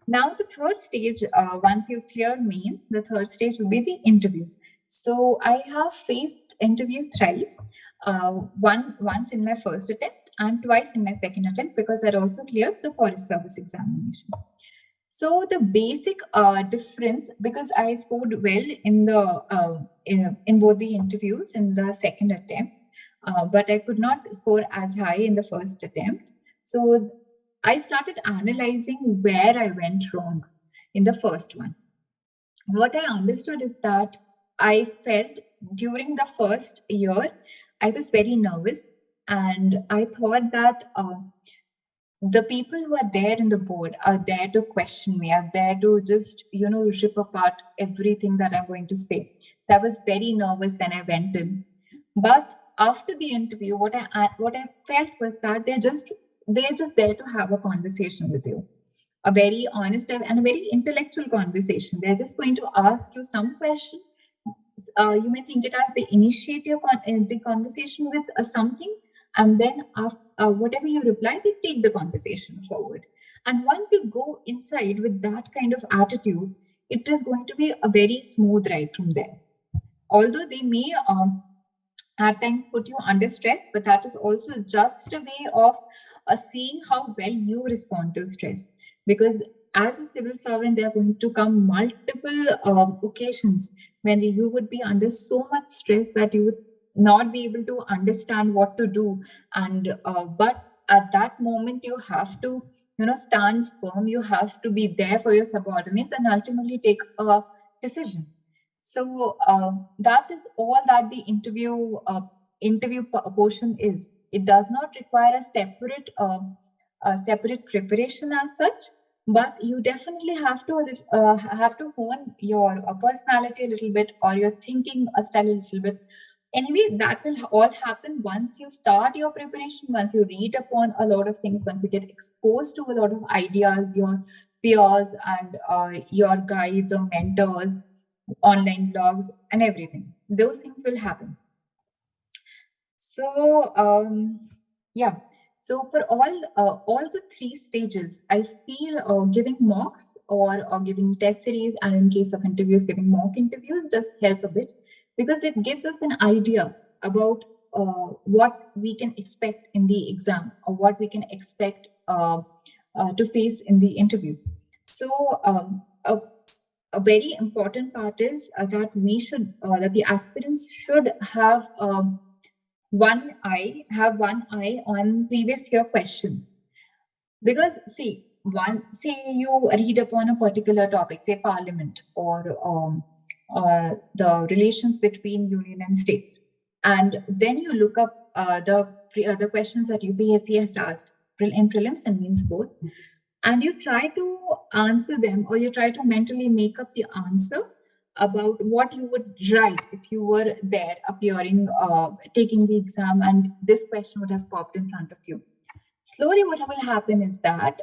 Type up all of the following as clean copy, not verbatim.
Now the third stage, once you clear mains, the third stage will be the interview. So I have faced interview thrice, once in my first attempt and twice in my second attempt, because I also cleared the forest service examination. So the basic difference, because I scored well in the in both the interviews in the second attempt, but I could not score as high in the first attempt. So I started analyzing where I went wrong in the first one. What I understood is that I felt during the first year, I was very nervous, and I thought that the people who are there in the board are there to question me, are there to just, rip apart everything that I'm going to say. So I was very nervous when I went in. But after the interview, what I felt was that they're just there to have a conversation with you, a very honest and a very intellectual conversation. They're just going to ask you some question. You may think it as they initiate the conversation with something, and then after, whatever you reply, they take the conversation forward. And once you go inside with that kind of attitude, it is going to be a very smooth ride from there. Although they may at times put you under stress, but that is also just a way of seeing how well you respond to stress. Because as a civil servant, there are going to come multiple occasions when you would be under so much stress that you would not be able to understand what to do. And but at that moment, you have to, stand firm. You have to be there for your subordinates and ultimately take a decision. So that is all that the interview portion is. It does not require a separate preparation as such, but you definitely have to hone your personality a little bit, or your thinking style a little bit. Anyway, that will all happen once you start your preparation, once you read upon a lot of things, once you get exposed to a lot of ideas, your peers and your guides or mentors, online blogs and everything. Those things will happen. So yeah. So for all the three stages, I feel giving mocks or giving test series, and in case of interviews, giving mock interviews does help a bit, because it gives us an idea about what we can expect in the exam, or what we can expect to face in the interview. So a very important part is that that the aspirants should have one eye on previous year questions. Because say you read upon a particular topic, say parliament, or the relations between union and states, and then you look up the questions that UPSC has asked in prelims and means both, and you try to answer them, or you try to mentally make up the answer about what you would write if you were there appearing, taking the exam, and this question would have popped in front of you. Slowly, what will happen is that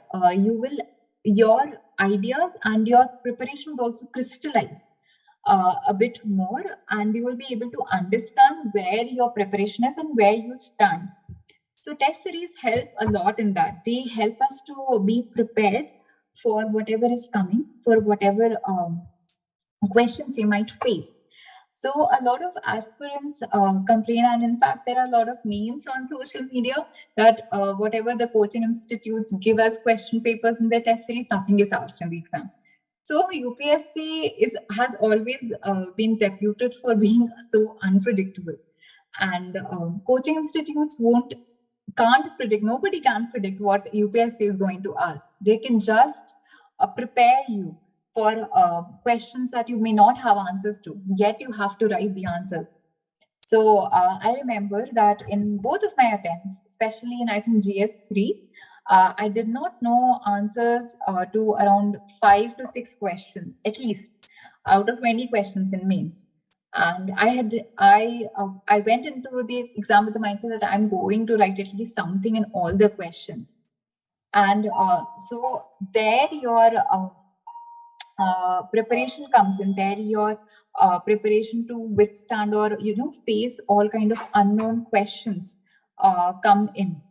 your ideas and your preparation will also crystallize a bit more, and you will be able to understand where your preparation is and where you stand. So test series help a lot in that. They help us to be prepared for whatever is coming, for whatever questions we might face. So a lot of aspirants complain, and in fact, there are a lot of memes on social media that whatever the coaching institutes give us question papers in their test series, nothing is asked in the exam. So UPSC has always been reputed for being so unpredictable, and coaching institutes can't predict. Nobody can predict what UPSC is going to ask. They can just prepare you for questions that you may not have answers to, yet you have to write the answers. So I remember that in both of my attempts, especially in I think GS3, I did not know answers to around 5 to 6 questions, at least, out of 20 questions in mains. And I went into the exam with the mindset that I'm going to write at least something in all the questions. And so there your preparation comes in. There your preparation to withstand or face all kind of unknown questions come in.